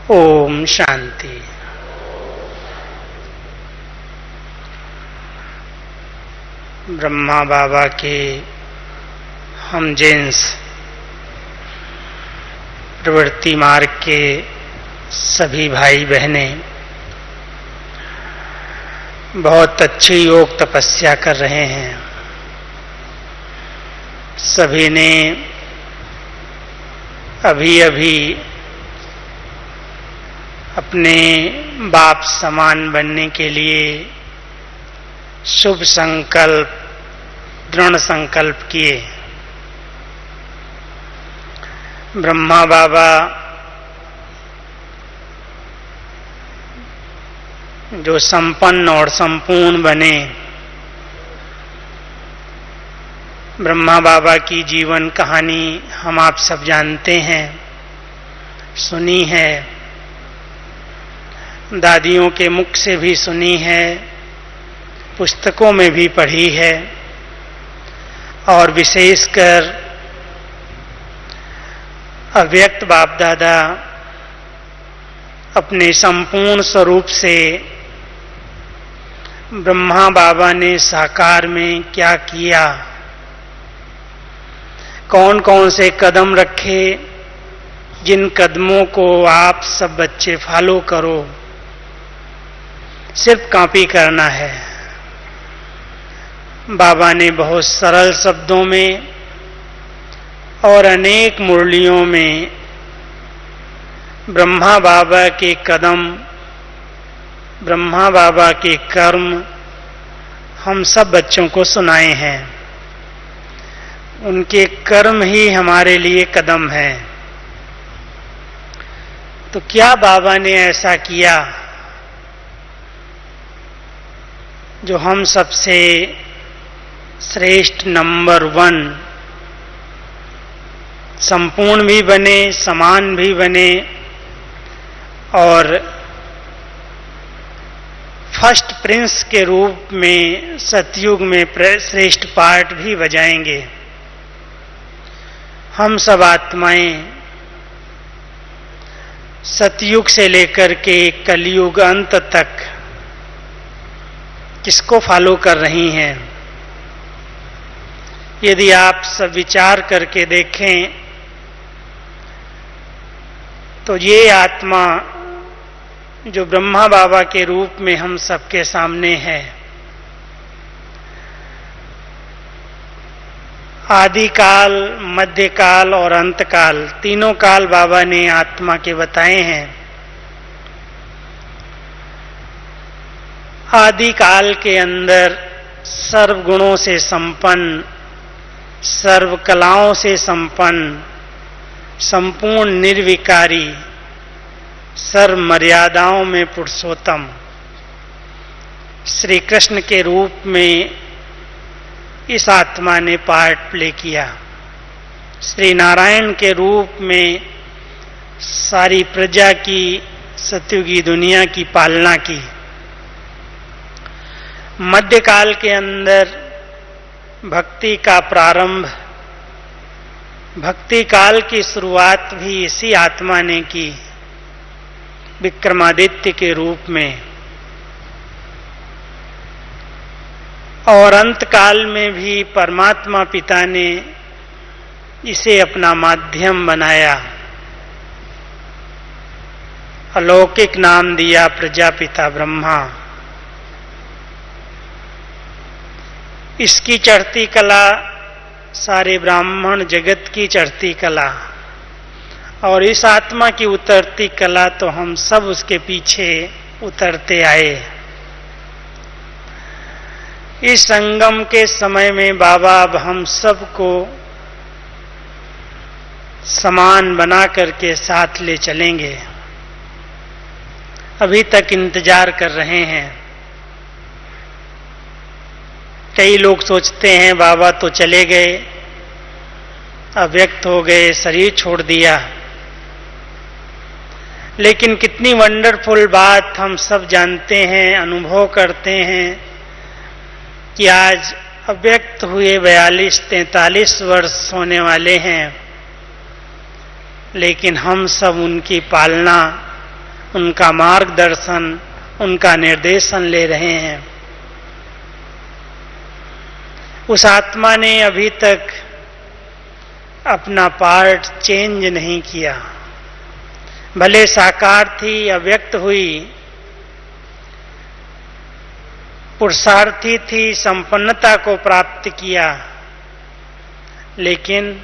ओम शांति। ब्रह्मा बाबा के हम जिन्स प्रवृत्ति मार्ग के सभी भाई बहनें बहुत अच्छी योग तपस्या कर रहे हैं। सभी ने अभी अभी अपने बाप समान बनने के लिए शुभ संकल्प, दृढ़ संकल्प किए। ब्रह्मा बाबा जो संपन्न और संपूर्ण बने, ब्रह्मा बाबा की जीवन कहानी हम आप सब जानते हैं, सुनी है, दादियों के मुख से भी सुनी है, पुस्तकों में भी पढ़ी है और विशेषकर अव्यक्त बाप दादा अपने संपूर्ण स्वरूप से ब्रह्मा बाबा ने साकार में क्या किया, कौन कौन से कदम रखे, जिन कदमों को आप सब बच्चे फॉलो करो, सिर्फ कॉपी करना है। बाबा ने बहुत सरल शब्दों में और अनेक मुरलियों में ब्रह्मा बाबा के कदम, ब्रह्मा बाबा के कर्म हम सब बच्चों को सुनाए हैं। उनके कर्म ही हमारे लिए कदम है। तो क्या बाबा ने ऐसा किया जो हम सबसे श्रेष्ठ नंबर 1 संपूर्ण भी बने, समान भी बने और फर्स्ट प्रिंस के रूप में सतयुग में श्रेष्ठ पार्ट भी बजाएंगे। हम सब आत्माएं सतयुग से लेकर के कलयुग अंत तक किसको फॉलो कर रही हैं? यदि आप सब विचार करके देखें तो ये आत्मा जो ब्रह्मा बाबा के रूप में हम सबके सामने है, आदिकाल, मध्यकाल और अंतकाल, तीनों काल बाबा ने आत्मा के बताए हैं। आदिकाल के अंदर सर्व गुणों से संपन्न, सर्व कलाओं से संपन्न, संपूर्ण निर्विकारी, सर्व मर्यादाओं में पुरुषोत्तम श्री कृष्ण के रूप में इस आत्मा ने पार्ट प्ले किया। श्री नारायण के रूप में सारी प्रजा की, सतयुगी दुनिया की पालना की। मध्यकाल के अंदर भक्ति का प्रारंभ, भक्ति काल की शुरुआत भी इसी आत्मा ने की, विक्रमादित्य के रूप में। और अंत काल में भी परमात्मा पिता ने इसे अपना माध्यम बनाया, अलौकिक नाम दिया प्रजापिता ब्रह्मा। इसकी चढ़ती कला सारे ब्राह्मण जगत की चढ़ती कला, और इस आत्मा की उतरती कला तो हम सब उसके पीछे उतरते आए। इस संगम के समय में बाबा अब हम सबको समान बना करके साथ ले चलेंगे। अभी तक इंतजार कर रहे हैं। कई लोग सोचते हैं बाबा तो चले गए, अव्यक्त हो गए, शरीर छोड़ दिया। लेकिन कितनी वंडरफुल बात हम सब जानते हैं, अनुभव करते हैं कि आज अव्यक्त हुए 42-43 वर्ष होने वाले हैं, लेकिन हम सब उनकी पालना उनका मार्गदर्शन, उनका निर्देशन ले रहे हैं। उस आत्मा ने अभी तक अपना पार्ट चेंज नहीं किया। भले साकार थी, अव्यक्त हुई, पुरुषार्थी थी, संपन्नता को प्राप्त किया, लेकिन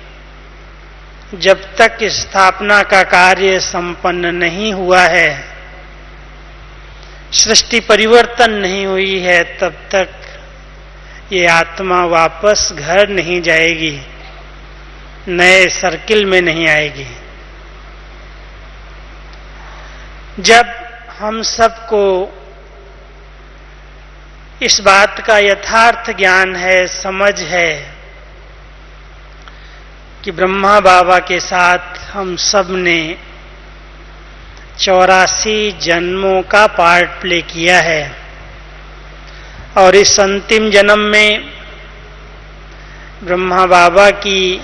जब तक स्थापना का कार्य संपन्न नहीं हुआ है, सृष्टि परिवर्तन नहीं हुई है, तब तक ये आत्मा वापस घर नहीं जाएगी, नए सर्किल में नहीं आएगी। जब हम सबको इस बात का यथार्थ ज्ञान है, समझ है कि ब्रह्मा बाबा के साथ हम सब ने 84 जन्मों का पार्ट प्ले किया है और इस अंतिम जन्म में ब्रह्मा बाबा की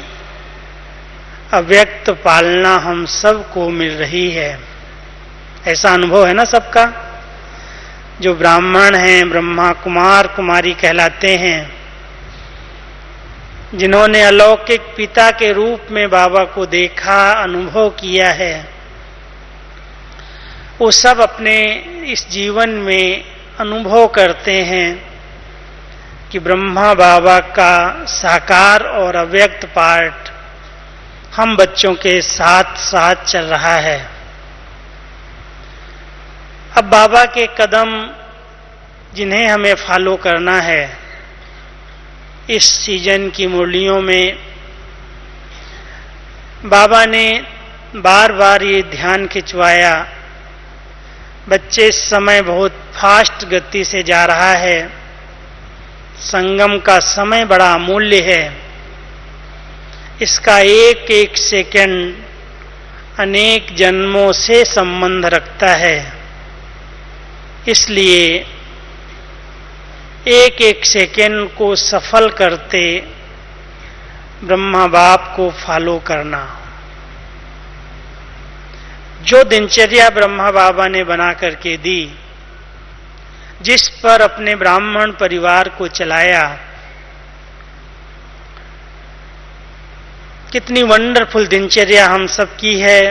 अव्यक्त पालना हम सबको मिल रही है। ऐसा अनुभव है ना सबका? जो ब्राह्मण हैं, ब्रह्मा कुमार कुमारी कहलाते हैं, जिन्होंने अलौकिक पिता के रूप में बाबा को देखा, अनुभव किया है, वो सब अपने इस जीवन में अनुभव करते हैं कि ब्रह्मा बाबा का साकार और अव्यक्त पार्ट हम बच्चों के साथ साथ चल रहा है। अब बाबा के कदम जिन्हें हमें फॉलो करना है, इस सीजन की मुरलियों में बाबा ने बार बार ये ध्यान खिंचवाया, बच्चे इस समय बहुत फास्ट गति से जा रहा है, संगम का समय बड़ा अमूल्य है, इसका एक एक सेकंड अनेक जन्मों से संबंध रखता है। इसलिए एक एक सेकंड को सफल करते ब्रह्मा बाप को फॉलो करना। जो दिनचर्या ब्रह्मा बाबा ने बना करके दी, जिस पर अपने ब्राह्मण परिवार को चलाया, कितनी वंडरफुल दिनचर्या हम सब की है।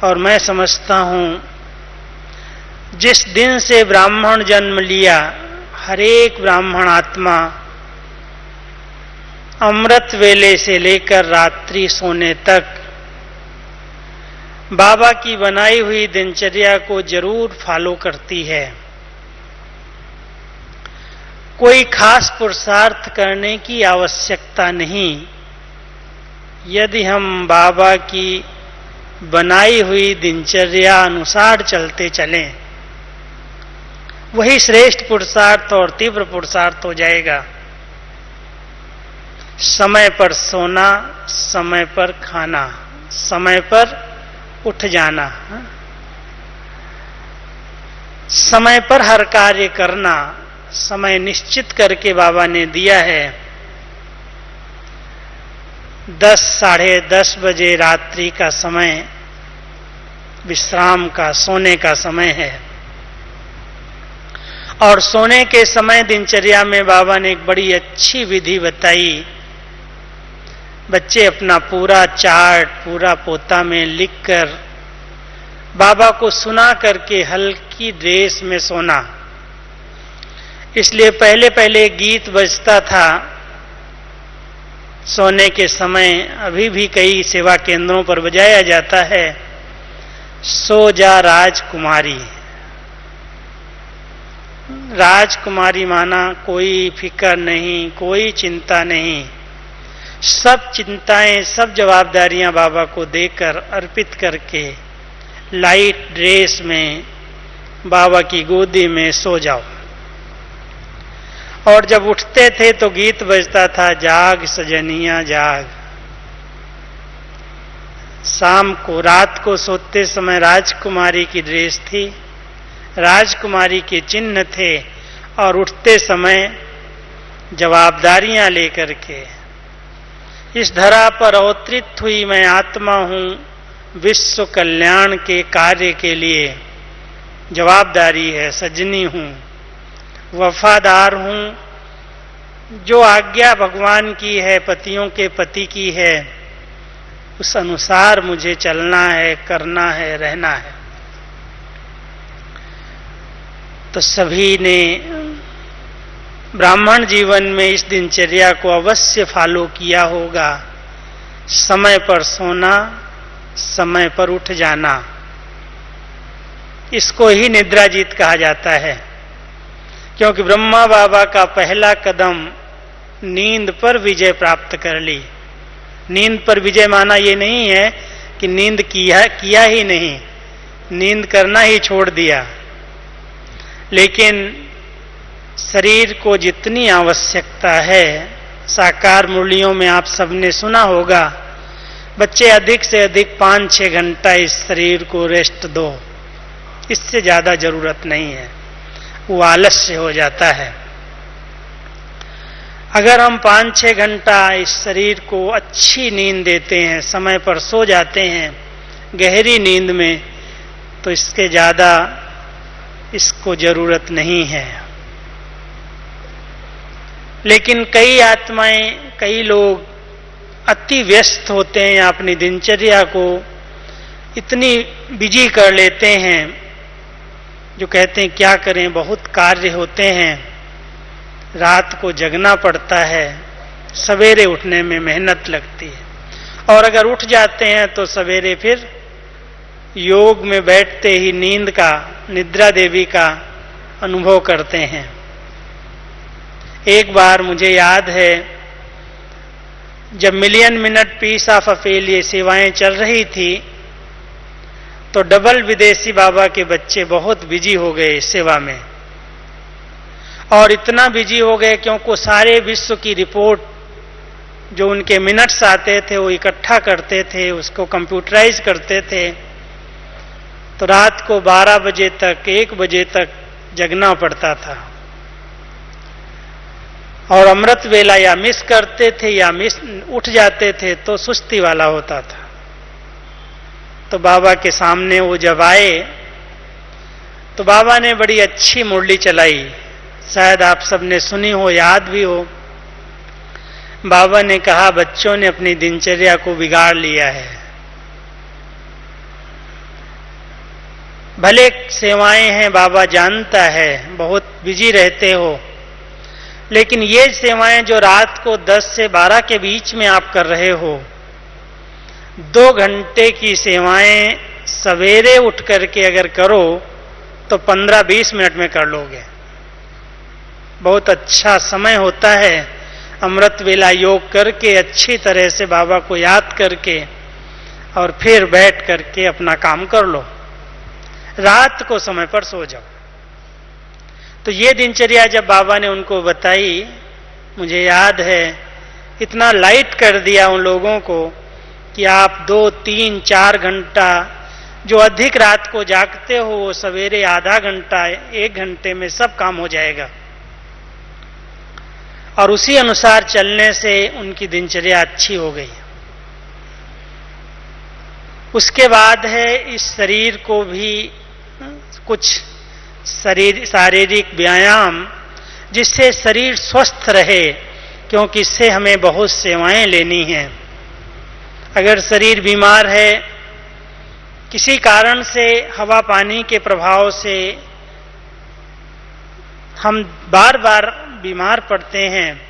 और मैं समझता हूं जिस दिन से ब्राह्मण जन्म लिया, हर एक ब्राह्मण आत्मा अमृत वेले से लेकर रात्रि सोने तक बाबा की बनाई हुई दिनचर्या को जरूर फॉलो करती है। कोई खास पुरुषार्थ करने की आवश्यकता नहीं। यदि हम बाबा की बनाई हुई दिनचर्या अनुसार चलते चलें, वही श्रेष्ठ पुरुषार्थ और तीव्र पुरुषार्थ हो जाएगा। समय पर सोना, समय पर खाना, समय पर उठ जाना, समय पर हर कार्य करना, समय निश्चित करके बाबा ने दिया है। 10 साढ़े 10 बजे रात्रि का समय विश्राम का, सोने का समय है। और सोने के समय दिनचर्या में बाबा ने एक बड़ी अच्छी विधि बताई। बच्चे अपना पूरा चार्ट, पूरा पोता में लिखकर बाबा को सुना करके हल्की ड्रेस में सोना। इसलिए पहले पहले गीत बजता था सोने के समय, अभी भी कई सेवा केंद्रों पर बजाया जाता है, सो जा राजकुमारी। राजकुमारी माना कोई फिक्र नहीं, कोई चिंता नहीं, सब चिंताएं, सब जवाबदारियां बाबा को देकर अर्पित करके लाइट ड्रेस में बाबा की गोदी में सो जाओ। और जब उठते थे तो गीत बजता था, जाग सजनिया जाग। शाम को, रात को सोते समय राजकुमारी की ड्रेस थी, राजकुमारी के चिन्ह थे, और उठते समय जवाबदारियां लेकर के इस धरा पर अवतरित हुई मैं आत्मा हूं, विश्व कल्याण के कार्य के लिए जवाबदारी है, सजनी हूँ, वफादार हूँ, जो आज्ञा भगवान की है, पतियों के पति की है, उस अनुसार मुझे चलना है, करना है, रहना है। तो सभी ने ब्राह्मण जीवन में इस दिनचर्या को अवश्य फॉलो किया होगा। समय पर सोना, समय पर उठ जाना, इसको ही निद्राजीत कहा जाता है। क्योंकि ब्रह्मा बाबा का पहला कदम नींद पर विजय प्राप्त कर ली। नींद पर विजय माना ये नहीं है कि नींद किया ही नहीं, नींद करना ही छोड़ दिया, लेकिन शरीर को जितनी आवश्यकता है, साकार मुरलियों में आप सबने सुना होगा, बच्चे अधिक से अधिक 5-6 घंटा इस शरीर को रेस्ट दो, इससे ज्यादा जरूरत नहीं है, वो आलस्य हो जाता है। अगर हम 5-6 घंटा इस शरीर को अच्छी नींद देते हैं, समय पर सो जाते हैं गहरी नींद में, तो इसके ज्यादा इसको जरूरत नहीं है। लेकिन कई आत्माएं, कई लोग अति व्यस्त होते हैं, अपनी दिनचर्या को इतनी बिजी कर लेते हैं, जो कहते हैं क्या करें, बहुत कार्य होते हैं, रात को जगना पड़ता है, सवेरे उठने में मेहनत लगती है, और अगर उठ जाते हैं तो सवेरे फिर योग में बैठते ही नींद का, निद्रा देवी का अनुभव करते हैं। एक बार मुझे याद है, जब million minute piece of appeal ये सेवाएं चल रही थी, तो डबल विदेशी बाबा के बच्चे बहुत बिजी हो गए इस सेवा में, और इतना बिजी हो गए क्योंकि सारे विश्व की रिपोर्ट जो उनके मिनट्स आते थे वो इकट्ठा करते थे, उसको कंप्यूटराइज करते थे, तो रात को 12 बजे तक, 1 बजे तक जगना पड़ता था, और अमृत वेला या मिस करते थे या उठ जाते थे तो सुस्ती वाला होता था। तो बाबा के सामने वो जब आए तो बाबा ने बड़ी अच्छी मुरली चलाई, शायद आप सबने सुनी हो, याद भी हो। बाबा ने कहा, बच्चों ने अपनी दिनचर्या को बिगाड़ लिया है, भले सेवाएं हैं, बाबा जानता है बहुत बिजी रहते हो, लेकिन ये सेवाएं जो रात को 10 से 12 के बीच में आप कर रहे हो, 2 घंटे की सेवाएं सवेरे उठ करके अगर करो तो 15-20 मिनट में कर लोगे। बहुत अच्छा समय होता है, अमृत वेला योग करके अच्छी तरह से बाबा को याद करके और फिर बैठ करके अपना काम कर लो, रात को समय पर सो जाओ। तो ये दिनचर्या जब बाबा ने उनको बताई, मुझे याद है इतना लाइट कर दिया उन लोगों को कि आप 2, 3, 4 घंटा जो अधिक रात को जागते हो, वो सवेरे आधा घंटा, 1 घंटे में सब काम हो जाएगा। और उसी अनुसार चलने से उनकी दिनचर्या अच्छी हो गई। उसके बाद है इस शरीर को भी कुछ शारीरिक व्यायाम, जिससे शरीर स्वस्थ रहे, क्योंकि इससे हमें बहुत सेवाएं लेनी हैं। अगर शरीर बीमार है, किसी कारण से हवा पानी के प्रभाव से हम बार बार बीमार पड़ते हैं,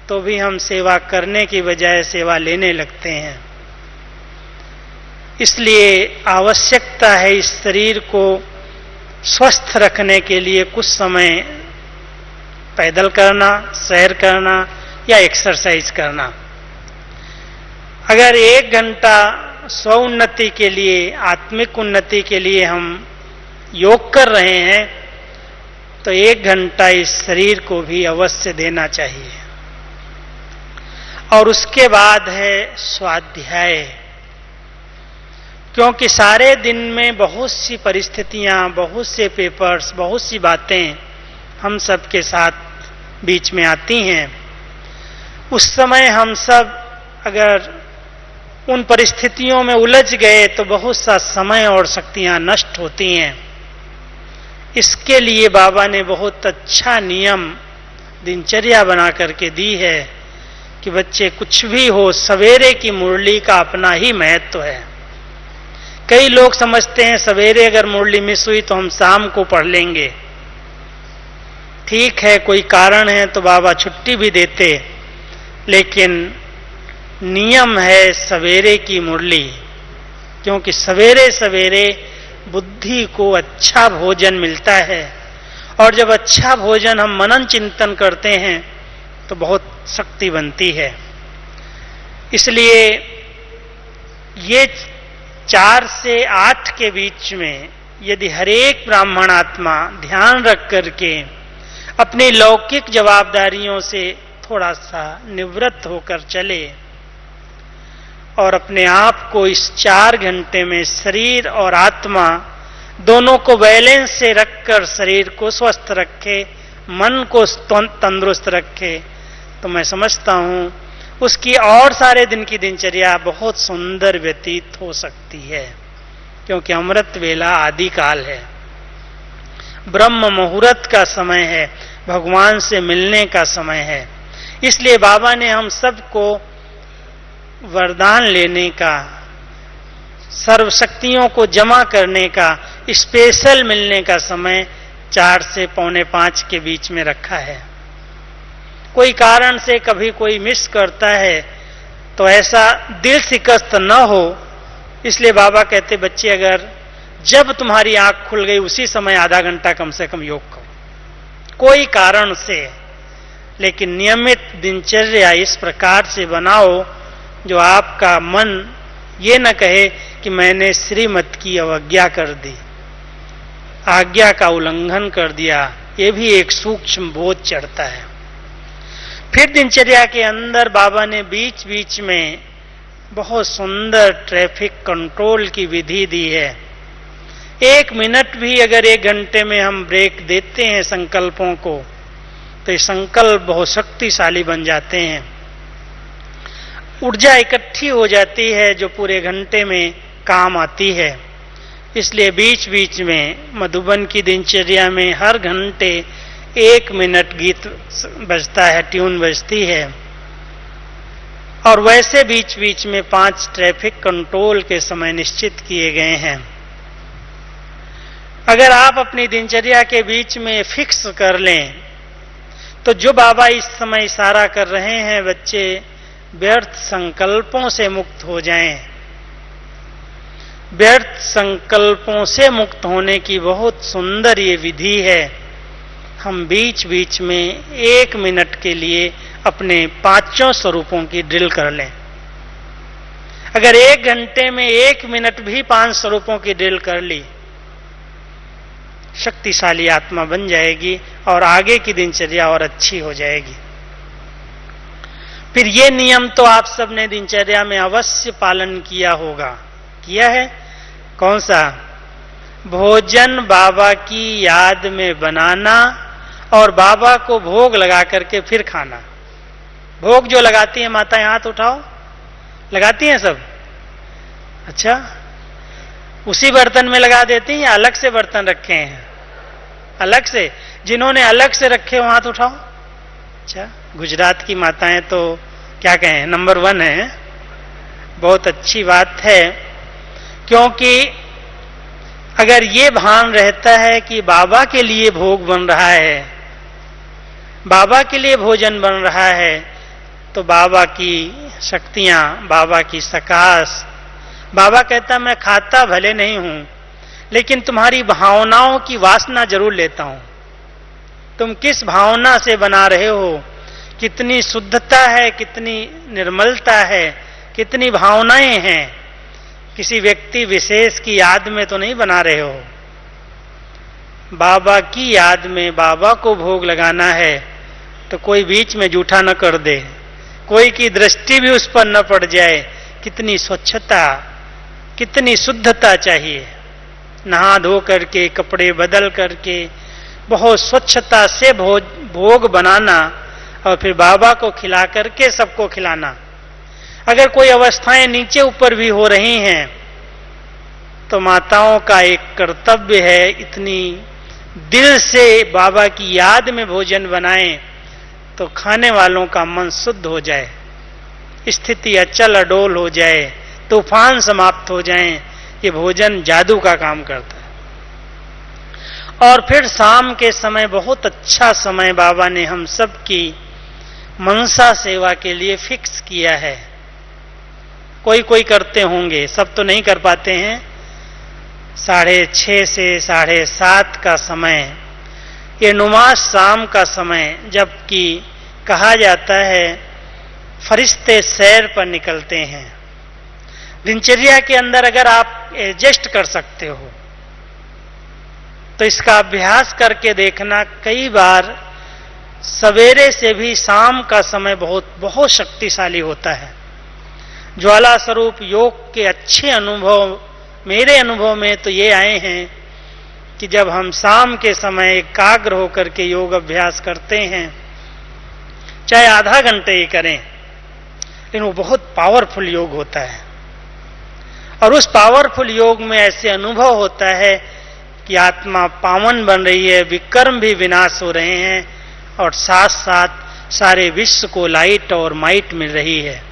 तो भी हम सेवा करने की बजाय सेवा लेने लगते हैं। इसलिए आवश्यकता है इस शरीर को स्वस्थ रखने के लिए कुछ समय पैदल करना, सैर करना या एक्सरसाइज करना। अगर 1 घंटा स्व उन्नति के लिए, आत्मिक उन्नति के लिए हम योग कर रहे हैं, तो 1 घंटा इस शरीर को भी अवश्य देना चाहिए। और उसके बाद है स्वाध्याय, क्योंकि सारे दिन में बहुत सी परिस्थितियां, बहुत से पेपर्स, बहुत सी बातें हम सब के साथ बीच में आती हैं। उस समय हम सब अगर उन परिस्थितियों में उलझ गए तो बहुत सा समय और शक्तियां नष्ट होती हैं। इसके लिए बाबा ने बहुत अच्छा नियम दिनचर्या बना करके दी है कि बच्चे कुछ भी हो, सवेरे की मुरली का अपना ही महत्व है। कई लोग समझते हैं सवेरे अगर मुरली मिस हुई तो हम शाम को पढ़ लेंगे। ठीक है, कोई कारण है तो बाबा छुट्टी भी देते, लेकिन नियम है सवेरे की मुरली, क्योंकि सवेरे सवेरे बुद्धि को अच्छा भोजन मिलता है, और जब अच्छा भोजन हम मनन चिंतन करते हैं तो बहुत शक्ति बनती है। इसलिए ये 4 से 8 के बीच में यदि हरेक ब्राह्मण आत्मा ध्यान रख करके अपनी लौकिक जवाबदारियों से थोड़ा सा निवृत्त होकर चले और अपने आप को इस 4 घंटे में शरीर और आत्मा दोनों को बैलेंस से रखकर शरीर को स्वस्थ रखे, मन को तंदुरुस्त रखे, तो मैं समझता हूं उसकी और सारे दिन की दिनचर्या बहुत सुंदर व्यतीत हो सकती है। क्योंकि अमृत वेला आदि काल है, ब्रह्म मुहूर्त का समय है, भगवान से मिलने का समय है। इसलिए बाबा ने हम सबको वरदान लेने का, सर्वशक्तियों को जमा करने का, स्पेशल मिलने का समय 4 से 4:45 के बीच में रखा है। कोई कारण से कभी कोई मिस करता है तो ऐसा दिल शिकस्त न हो, इसलिए बाबा कहते बच्चे अगर जब तुम्हारी आंख खुल गई उसी समय आधा घंटा कम से कम योग करो, कोई कारण से, लेकिन नियमित दिनचर्या इस प्रकार से बनाओ जो आपका मन ये न कहे कि मैंने श्रीमत की अवज्ञा कर दी, आज्ञा का उल्लंघन कर दिया। ये भी एक सूक्ष्म बोध चढ़ता है। फिर दिनचर्या के अंदर बाबा ने बीच बीच में बहुत सुंदर ट्रैफिक कंट्रोल की विधि दी है। 1 मिनट भी अगर 1 घंटे में हम ब्रेक देते हैं संकल्पों को, तो ये संकल्प बहुत शक्तिशाली बन जाते हैं। ऊर्जा इकट्ठी हो जाती है जो पूरे घंटे में काम आती है। इसलिए बीच बीच में मधुबन की दिनचर्या में हर घंटे 1 मिनट गीत बजता है, ट्यून बजती है। और वैसे बीच बीच में 5 ट्रैफिक कंट्रोल के समय निश्चित किए गए हैं। अगर आप अपनी दिनचर्या के बीच में फिक्स कर लें तो जो बाबा इस समय इशारा कर रहे हैं, बच्चे व्यर्थ संकल्पों से मुक्त हो जाएं। व्यर्थ संकल्पों से मुक्त होने की बहुत सुंदर ये विधि है। हम बीच बीच में 1 मिनट के लिए अपने 5 स्वरूपों की ड्रिल कर लें। अगर 1 घंटे में 1 मिनट भी 5 स्वरूपों की ड्रिल कर ली, शक्तिशाली आत्मा बन जाएगी और आगे की दिनचर्या और अच्छी हो जाएगी। फिर ये नियम तो आप सबने दिनचर्या में अवश्य पालन किया होगा। किया है? कौन सा? भोजन बाबा की याद में बनाना और बाबा को भोग लगा करके फिर खाना। भोग जो लगाती हैं माताएं, हाथ उठाओ। लगाती हैं सब? अच्छा, उसी बर्तन में लगा देती हैं या अलग से बर्तन रखे हैं? अलग से। जिन्होंने अलग से रखे हो हाथ उठाओ। अच्छा, गुजरात की माताएं तो क्या कहें, नंबर 1 है। बहुत अच्छी बात है, क्योंकि अगर ये भान रहता है कि बाबा के लिए भोग बन रहा है, बाबा के लिए भोजन बन रहा है, तो बाबा की शक्तियां, बाबा की सकाश, बाबा कहता मैं खाता भले नहीं हूं लेकिन तुम्हारी भावनाओं की वासना जरूर लेता हूं। तुम किस भावना से बना रहे हो, कितनी शुद्धता है, कितनी निर्मलता है, कितनी भावनाएं हैं। किसी व्यक्ति विशेष की याद में तो नहीं बना रहे हो। बाबा की याद में बाबा को भोग लगाना है तो कोई बीच में जूठा न कर दे, कोई की दृष्टि भी उस पर न पड़ जाए। कितनी स्वच्छता, कितनी शुद्धता चाहिए। नहा धो करके, कपड़े बदल करके, बहुत स्वच्छता से भोग बनाना और फिर बाबा को खिला करके सबको खिलाना। अगर कोई अवस्थाएं नीचे ऊपर भी हो रही हैं तो माताओं का एक कर्तव्य है, इतनी दिल से बाबा की याद में भोजन बनाएं तो खाने वालों का मन शुद्ध हो जाए, स्थिति अचल अडोल हो जाए, तूफान समाप्त हो जाएं। ये भोजन जादू का काम करता है। और फिर शाम के समय बहुत अच्छा समय बाबा ने हम सब की मनसा सेवा के लिए फिक्स किया है। कोई कोई करते होंगे, सब तो नहीं कर पाते हैं। 6:30 से 7:30 का समय, ये नुमाज शाम का समय, जबकि कहा जाता है फरिश्ते सैर पर निकलते हैं। दिनचर्या के अंदर अगर आप एडजस्ट कर सकते हो तो इसका अभ्यास करके देखना, कई बार सवेरे से भी शाम का समय बहुत बहुत शक्तिशाली होता है। ज्वाला स्वरूप योग के अच्छे अनुभव मेरे अनुभव में तो ये आए हैं कि जब हम शाम के समय एकाग्र होकर के योग अभ्यास करते हैं, चाहे आधा घंटे ही करें, लेकिन वो बहुत पावरफुल योग होता है। और उस पावरफुल योग में ऐसे अनुभव होता है कि आत्मा पावन बन रही है, विकर्म भी विनाश हो रहे हैं और साथ साथ सारे विश्व को लाइट और माइट मिल रही है।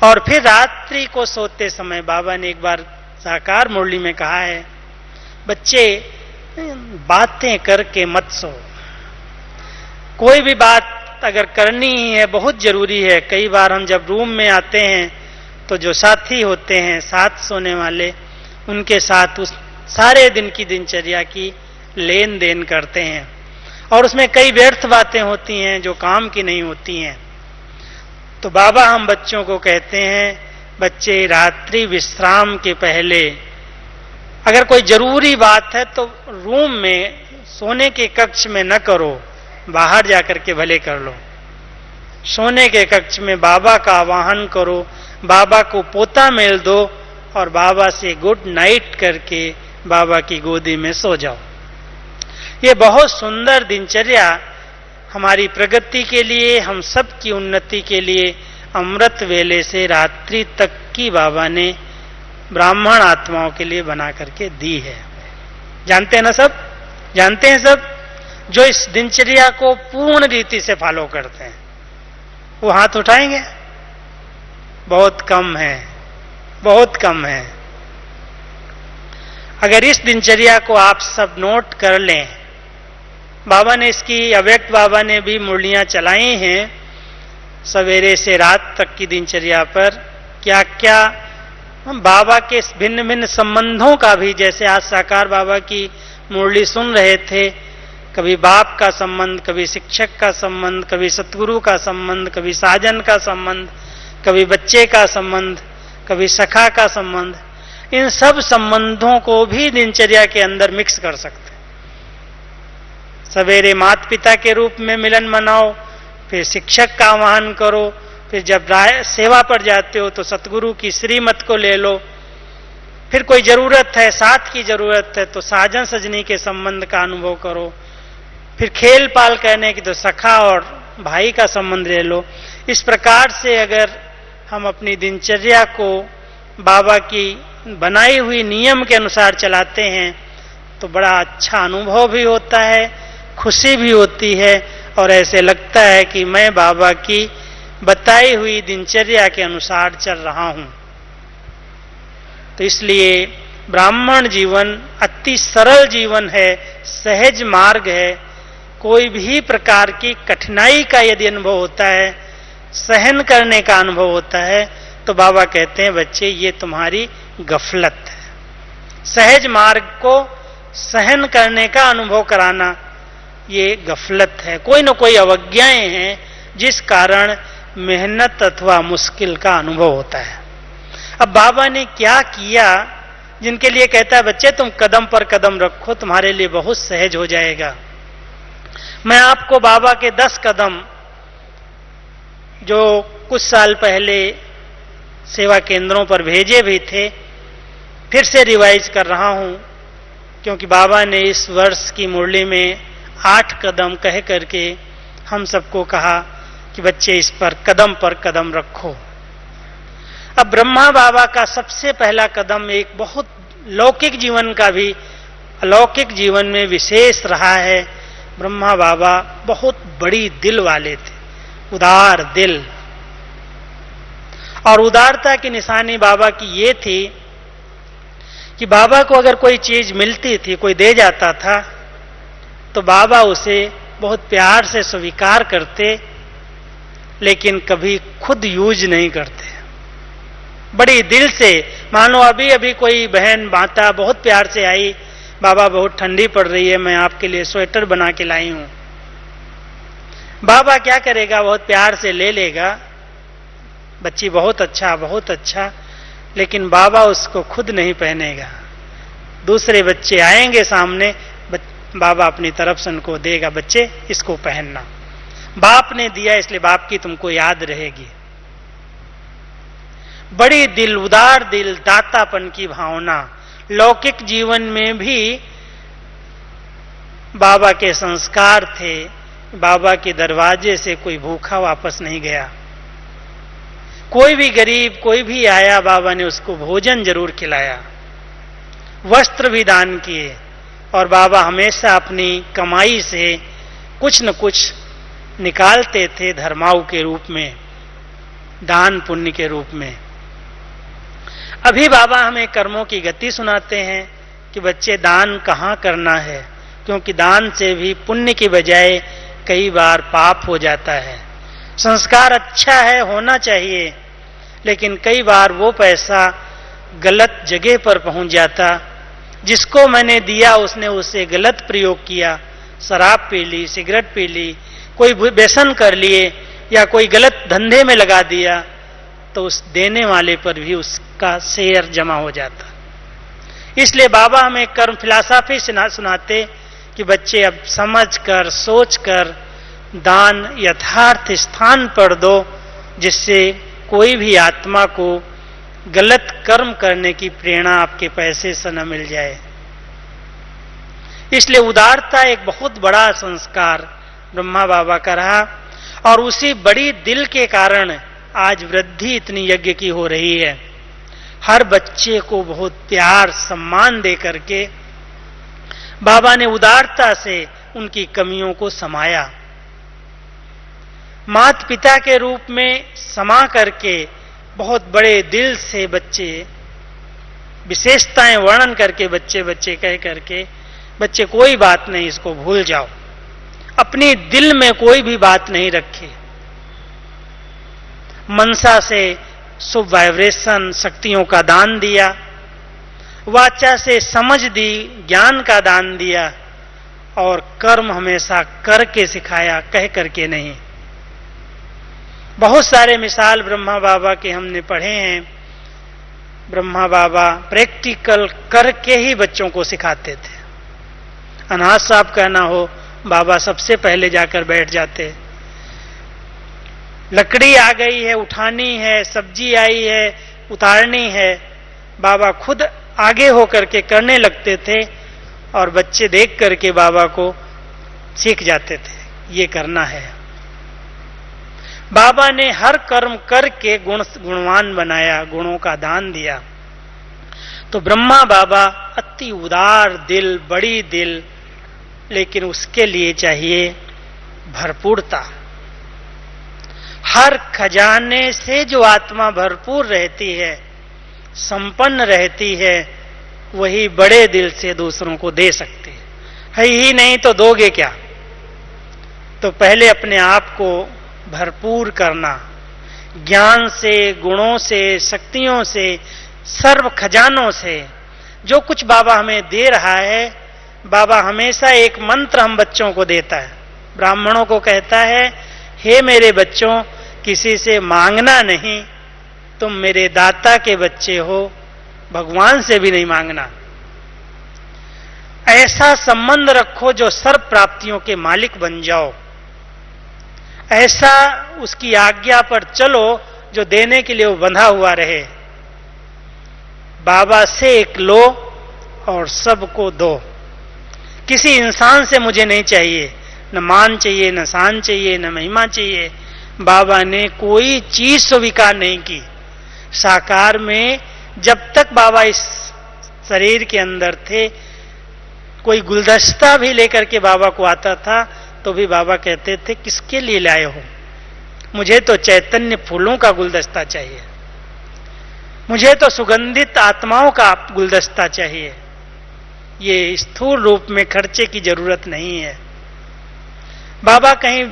और फिर रात्रि को सोते समय बाबा ने एक बार साकार मुरली में कहा है, बच्चे बातें करके मत सो। कोई भी बात अगर करनी ही है, बहुत जरूरी है। कई बार हम जब रूम में आते हैं तो जो साथी होते हैं साथ सोने वाले, उनके साथ उस सारे दिन की दिनचर्या की लेन देन करते हैं और उसमें कई व्यर्थ बातें होती हैं जो काम की नहीं होती हैं। तो बाबा हम बच्चों को कहते हैं, बच्चे रात्रि विश्राम के पहले अगर कोई जरूरी बात है तो रूम में सोने के कक्ष में न करो, बाहर जाकर के भले कर लो। सोने के कक्ष में बाबा का आवाहन करो, बाबा को पोता मेल दो और बाबा से गुड नाइट करके बाबा की गोदी में सो जाओ। ये बहुत सुंदर दिनचर्या हमारी प्रगति के लिए, हम सब की उन्नति के लिए अमृत वेले से रात्रि तक की बाबा ने ब्राह्मण आत्माओं के लिए बना करके दी है। जानते हैं ना सब? जानते हैं सब? जो इस दिनचर्या को पूर्ण रीति से फॉलो करते हैं वो हाथ उठाएंगे? बहुत कम है, बहुत कम है। अगर इस दिनचर्या को आप सब नोट कर लें, बाबा ने इसकी, अव्यक्त बाबा ने भी मुरलियां चलाई हैं सवेरे से रात तक की दिनचर्या पर। क्या क्या हम बाबा के भिन्न भिन्न संबंधों का भी, जैसे आज साकार बाबा की मुरली सुन रहे थे, कभी बाप का संबंध, कभी शिक्षक का संबंध, कभी सतगुरु का संबंध, कभी साजन का संबंध, कभी बच्चे का संबंध, कभी सखा का संबंध, इन सब संबंधों को भी दिनचर्या के अंदर मिक्स कर सकते हैं। सवेरे माता पिता के रूप में मिलन मनाओ, फिर शिक्षक का आह्वान करो, फिर जब सेवा पर जाते हो तो सतगुरु की श्रीमत को ले लो, फिर कोई जरूरत है, साथ की जरूरत है तो साजन सजनी के संबंध का अनुभव करो, फिर खेल पाल कहने की तो सखा और भाई का संबंध ले लो। इस प्रकार से अगर हम अपनी दिनचर्या को बाबा की बनाई हुई नियम के अनुसार चलाते हैं तो बड़ा अच्छा अनुभव भी होता है, खुशी भी होती है और ऐसे लगता है कि मैं बाबा की बताई हुई दिनचर्या के अनुसार चल रहा हूं। तो इसलिए ब्राह्मण जीवन अति सरल जीवन है, सहज मार्ग है। कोई भी प्रकार की कठिनाई का यदि अनुभव होता है, सहन करने का अनुभव होता है, तो बाबा कहते हैं बच्चे ये तुम्हारी गफलत है। सहज मार्ग को सहन करने का अनुभव कराना ये गफलत है। कोई न कोई अवज्ञाएं हैं जिस कारण मेहनत अथवा मुश्किल का अनुभव होता है। अब बाबा ने क्या किया जिनके लिए कहता है बच्चे तुम कदम पर कदम रखो, तुम्हारे लिए बहुत सहज हो जाएगा। मैं आपको बाबा के 10 कदम जो कुछ साल पहले सेवा केंद्रों पर भेजे भी थे, फिर से रिवाइज कर रहा हूं, क्योंकि बाबा ने इस वर्ष की मुरली में 8 कदम कह करके हम सबको कहा कि बच्चे इस पर कदम रखो। अब ब्रह्मा बाबा का सबसे पहला कदम एक बहुत लौकिक जीवन का भी अलौकिक जीवन में विशेष रहा है। ब्रह्मा बाबा बहुत बड़ी दिल वाले थे, उदार दिल। और उदारता की निशानी बाबा की ये थी कि बाबा को अगर कोई चीज मिलती थी, कोई दे जाता था, तो बाबा उसे बहुत प्यार से स्वीकार करते, लेकिन कभी खुद यूज नहीं करते। बड़ी दिल से, मानो अभी अभी कोई बहन माता बहुत प्यार से आई, बाबा बहुत ठंडी पड़ रही है, मैं आपके लिए स्वेटर बना के लाई हूं। बाबा क्या करेगा, बहुत प्यार से ले लेगा, बच्ची बहुत अच्छा, लेकिन बाबा उसको खुद नहीं पहनेगा। दूसरे बच्चे आएंगे सामने, बाबा अपनी तरफ से उनको देगा, बच्चे इसको पहनना, बाप ने दिया इसलिए बाप की तुमको याद रहेगी। बड़ी दिल, उदार दिल, दातापन की भावना। लौकिक जीवन में भी बाबा के संस्कार थे। बाबा के दरवाजे से कोई भूखा वापस नहीं गया। कोई भी गरीब, कोई भी आया, बाबा ने उसको भोजन जरूर खिलाया, वस्त्र भी दान किए। और बाबा हमेशा अपनी कमाई से कुछ न कुछ निकालते थे धर्माऊ के रूप में, दान पुण्य के रूप में। अभी बाबा हमें कर्मों की गति सुनाते हैं कि बच्चे दान कहाँ करना है, क्योंकि दान से भी पुण्य की बजाय कई बार पाप हो जाता है। संस्कार अच्छा है, होना चाहिए, लेकिन कई बार वो पैसा गलत जगह पर पहुंच जाता। जिसको मैंने दिया उसने उससे गलत प्रयोग किया, शराब पी ली, सिगरेट पी ली, कोई व्यसन कर लिए या कोई गलत धंधे में लगा दिया, तो उस देने वाले पर भी उसका शेयर जमा हो जाता। इसलिए बाबा हमें कर्म फिलॉसफी सुनाते कि बच्चे अब समझ कर, सोच कर दान यथार्थ स्थान पर दो, जिससे कोई भी आत्मा को गलत कर्म करने की प्रेरणा आपके पैसे से न मिल जाए। इसलिए उदारता एक बहुत बड़ा संस्कार ब्रह्मा बाबा का रहा, और उसी बड़ी दिल के कारण आज वृद्धि इतनी यज्ञ की हो रही है। हर बच्चे को बहुत प्यार सम्मान दे करके बाबा ने उदारता से उनकी कमियों को समाया। माता पिता के रूप में समा करके बहुत बड़े दिल से बच्चे विशेषताएं वर्णन करके बच्चे बच्चे कह करके, बच्चे कोई बात नहीं, इसको भूल जाओ, अपनी दिल में कोई भी बात नहीं रखे। मनसा से शुभ वाइब्रेशन शक्तियों का दान दिया, वाचा से समझ दी, ज्ञान का दान दिया, और कर्म हमेशा करके सिखाया, कह करके नहीं। बहुत सारे मिसाल ब्रह्मा बाबा के हमने पढ़े हैं। ब्रह्मा बाबा प्रैक्टिकल करके ही बच्चों को सिखाते थे। अनाज साहब कहना हो, बाबा सबसे पहले जाकर बैठ जाते। लकड़ी आ गई है, उठानी है, सब्जी आई है, उतारनी है, बाबा खुद आगे होकर के करने लगते थे, और बच्चे देख करके बाबा को सीख जाते थे, ये करना है। बाबा ने हर कर्म करके गुणवान बनाया, गुणों का दान दिया। तो ब्रह्मा बाबा अति उदार दिल, बड़ी दिल, लेकिन उसके लिए चाहिए भरपूरता। हर खजाने से जो आत्मा भरपूर रहती है, संपन्न रहती है, वही बड़े दिल से दूसरों को दे सकती है ही नहीं तो दोगे क्या। तो पहले अपने आप को भरपूर करना, ज्ञान से, गुणों से, शक्तियों से, सर्व खजानों से। जो कुछ बाबा हमें दे रहा है, बाबा हमेशा एक मंत्र हम बच्चों को देता है। ब्राह्मणों को कहता है, हे मेरे बच्चों, किसी से मांगना नहीं, तुम मेरे दाता के बच्चे हो, भगवान से भी नहीं मांगना। ऐसा संबंध रखो जो सर्व प्राप्तियों के मालिक बन जाओ। ऐसा उसकी आज्ञा पर चलो जो देने के लिए वो बंधा हुआ रहे। बाबा से एक लो और सबको दो। किसी इंसान से मुझे नहीं चाहिए, न मान चाहिए, न शान चाहिए, न महिमा चाहिए, बाबा ने कोई चीज स्वीकार नहीं की। साकार में जब तक बाबा इस शरीर के अंदर थे, कोई गुलदस्ता भी लेकर के बाबा को आता था तो भी बाबा कहते थे किसके लिए लाए हो? मुझे तो चैतन्य फूलों का गुलदस्ता चाहिए, मुझे तो सुगंधित आत्माओं का गुलदस्ता चाहिए। ये स्थूल रूप में खर्चे की जरूरत नहीं है। बाबा कहीं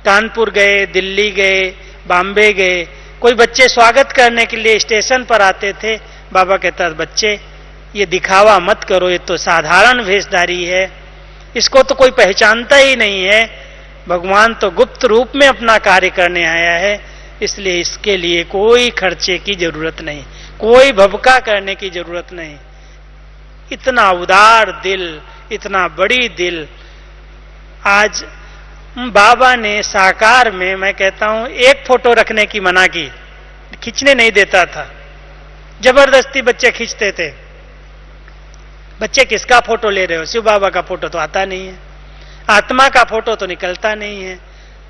कानपुर गए, दिल्ली गए, बॉम्बे गए, कोई बच्चे स्वागत करने के लिए स्टेशन पर आते थे, बाबा कहता बच्चे ये दिखावा मत करो, ये तो साधारण वेशधारी है, इसको तो कोई पहचानता ही नहीं है। भगवान तो गुप्त रूप में अपना कार्य करने आया है, इसलिए इसके लिए कोई खर्चे की जरूरत नहीं, कोई भबका करने की जरूरत नहीं। इतना उदार दिल, इतना बड़ी दिल। आज बाबा ने साकार में, मैं कहता हूं, एक फोटो रखने की मना की, खींचने नहीं देता था, जबरदस्ती बच्चे खींचते थे। बच्चे किसका फोटो ले रहे हो? शिव बाबा का फोटो तो आता नहीं है, आत्मा का फोटो तो निकलता नहीं है,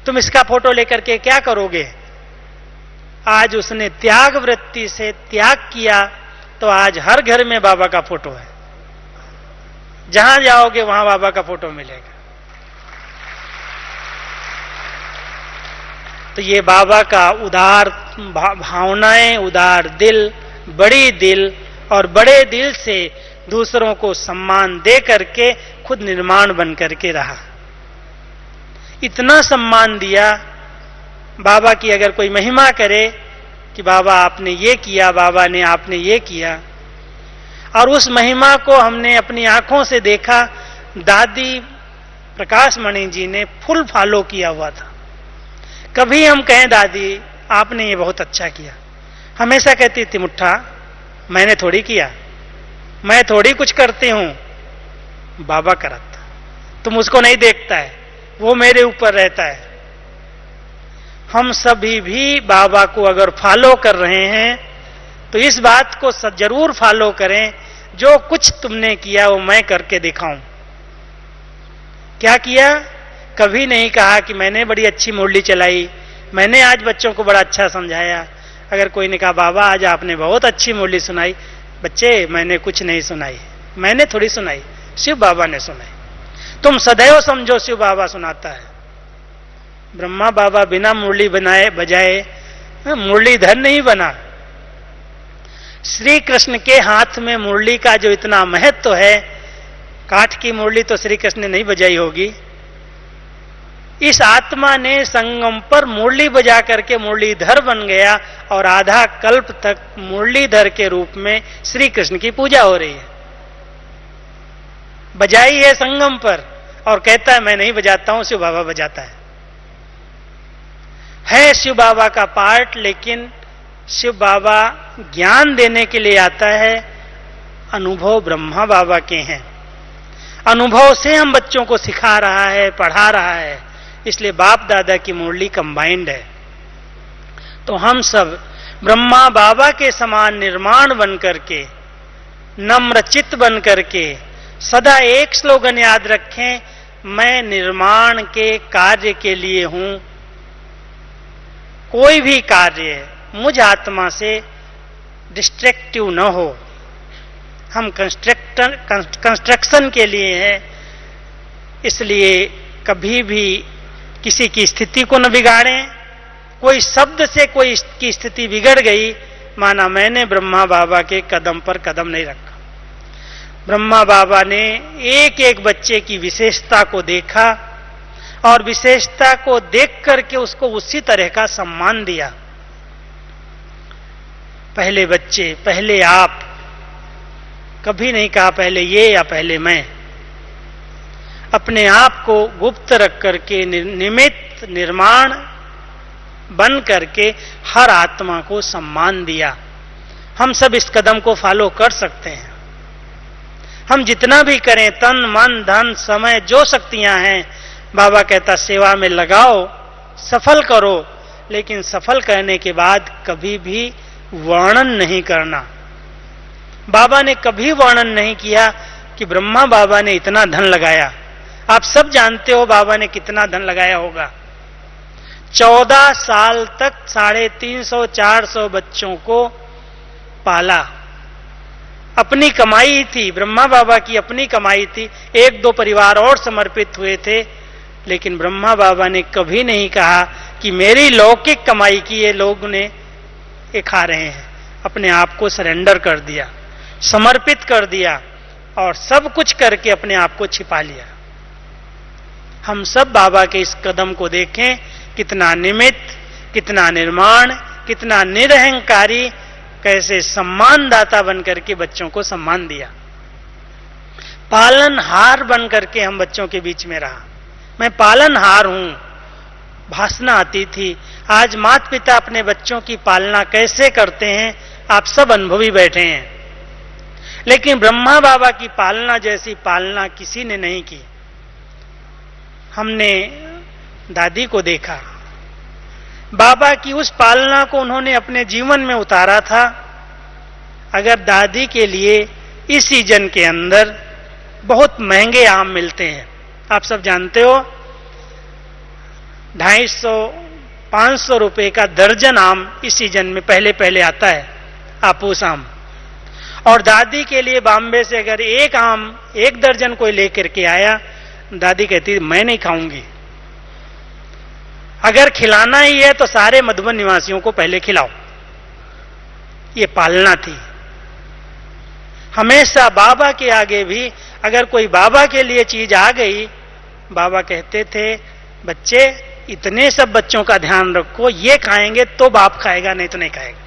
तुम इसका फोटो लेकर के क्या करोगे? आज उसने त्याग वृत्ति से त्याग किया तो आज हर घर में बाबा का फोटो है, जहां जाओगे वहां बाबा का फोटो मिलेगा। तो ये बाबा का उदार भावनाएं, उदार दिल, बड़ी दिल और बड़े दिल से दूसरों को सम्मान दे करके खुद निर्माण बन करके रहा। इतना सम्मान दिया। बाबा की अगर कोई महिमा करे कि बाबा आपने ये किया, बाबा ने आपने ये किया, और उस महिमा को हमने अपनी आंखों से देखा। दादी प्रकाश मणि जी ने फुल फॉलो किया हुआ था। कभी हम कहें दादी आपने ये बहुत अच्छा किया, हमेशा कहती थी मुट्ठा मैंने थोड़ी किया, मैं थोड़ी कुछ करती हूं, बाबा करता, तुम उसको नहीं देखता है, वो मेरे ऊपर रहता है। हम सभी भी बाबा को अगर फॉलो कर रहे हैं तो इस बात को जरूर फॉलो करें, जो कुछ तुमने किया वो मैं करके दिखाऊं। क्या किया? कभी नहीं कहा कि मैंने बड़ी अच्छी मुरली चलाई, मैंने आज बच्चों को बड़ा अच्छा समझाया। अगर कोई ने कहा बाबा आज आपने बहुत अच्छी मुरली सुनाई, बच्चे मैंने कुछ नहीं सुनाई, मैंने थोड़ी सुनाई, शिव बाबा ने सुनाई। तुम सदैव समझो शिव बाबा सुनाता है। ब्रह्मा बाबा बिना मुरली बनाए बजाए मुरलीधर नहीं बना। श्री कृष्ण के हाथ में मुरली का जो इतना महत्व है, काठ की मुरली तो श्री कृष्ण ने नहीं बजाई होगी। इस आत्मा ने संगम पर मुरली बजा करके मुरलीधर बन गया और आधा कल्प तक मुरलीधर के रूप में श्री कृष्ण की पूजा हो रही है। बजाई है संगम पर और कहता है मैं नहीं बजाता हूं, शिव बाबा बजाता है शिव बाबा का पार्ट, लेकिन शिव बाबा ज्ञान देने के लिए आता है। अनुभव ब्रह्मा बाबा के हैं, अनुभव से हम बच्चों को सिखा रहा है, पढ़ा रहा है, इसलिए बाप दादा की मुरली कंबाइंड है। तो हम सब ब्रह्मा बाबा के समान निर्माण बन करके, नम्र चित्त बन करके सदा एक स्लोगन याद रखें, मैं निर्माण के कार्य के लिए हूं। कोई भी कार्य मुझ आत्मा से डिस्ट्रैक्टिव न हो। हम कंस्ट्रक्शन के लिए हैं, इसलिए कभी भी किसी की स्थिति को न बिगाड़ें। कोई शब्द से कोई की स्थिति बिगड़ गई, माना मैंने ब्रह्मा बाबा के कदम पर कदम नहीं रखा। ब्रह्मा बाबा ने एक एक बच्चे की विशेषता को देखा और विशेषता को देख करके उसको उसी तरह का सम्मान दिया। पहले बच्चे, पहले आप, कभी नहीं कहा पहले ये या पहले मैं। अपने आप को गुप्त रख करके निमित्त निर्माण बन करके हर आत्मा को सम्मान दिया। हम सब इस कदम को फॉलो कर सकते हैं। हम जितना भी करें, तन मन धन समय जो शक्तियां हैं, बाबा कहता सेवा में लगाओ, सफल करो, लेकिन सफल करने के बाद कभी भी वर्णन नहीं करना। बाबा ने कभी वर्णन नहीं किया कि ब्रह्मा बाबा ने इतना धन लगाया। आप सब जानते हो बाबा ने कितना धन लगाया होगा। 14 साल तक 350-400 बच्चों को पाला। अपनी कमाई थी, ब्रह्मा बाबा की अपनी कमाई थी। 1-2 परिवार और समर्पित हुए थे, लेकिन ब्रह्मा बाबा ने कभी नहीं कहा कि मेरी लौकिक कमाई की ये लोग ने ये खा रहे हैं। अपने आप को सरेंडर कर दिया, समर्पित कर दिया और सब कुछ करके अपने आप को छिपा लिया। हम सब बाबा के इस कदम को देखें, कितना निमित्त, कितना निर्माण, कितना निरहंकारी, कैसे सम्मानदाता बनकर के बच्चों को सम्मान दिया। पालनहार बनकर के हम बच्चों के बीच में रहा। मैं पालनहार हूं, भाषणा आती थी। आज माता पिता अपने बच्चों की पालना कैसे करते हैं आप सब अनुभवी बैठे हैं, लेकिन ब्रह्मा बाबा की पालना जैसी पालना किसी ने नहीं की। हमने दादी को देखा, बाबा की उस पालना को उन्होंने अपने जीवन में उतारा था। अगर दादी के लिए इस सीजन के अंदर बहुत महंगे आम मिलते हैं, आप सब जानते हो, 250-500 रुपए का दर्जन आम इस सीजन में पहले पहले आता है, आपूस आम। और दादी के लिए बॉम्बे से अगर एक आम 1 दर्जन कोई लेकर के आया, दादी कहती मैं नहीं खाऊंगी, अगर खिलाना ही है तो सारे मधुबन निवासियों को पहले खिलाओ। ये पालना थी। हमेशा बाबा के आगे भी अगर कोई बाबा के लिए चीज आ गई, बाबा कहते थे बच्चे इतने सब बच्चों का ध्यान रखो, ये खाएंगे तो बाप खाएगा, नहीं तो नहीं खाएगा।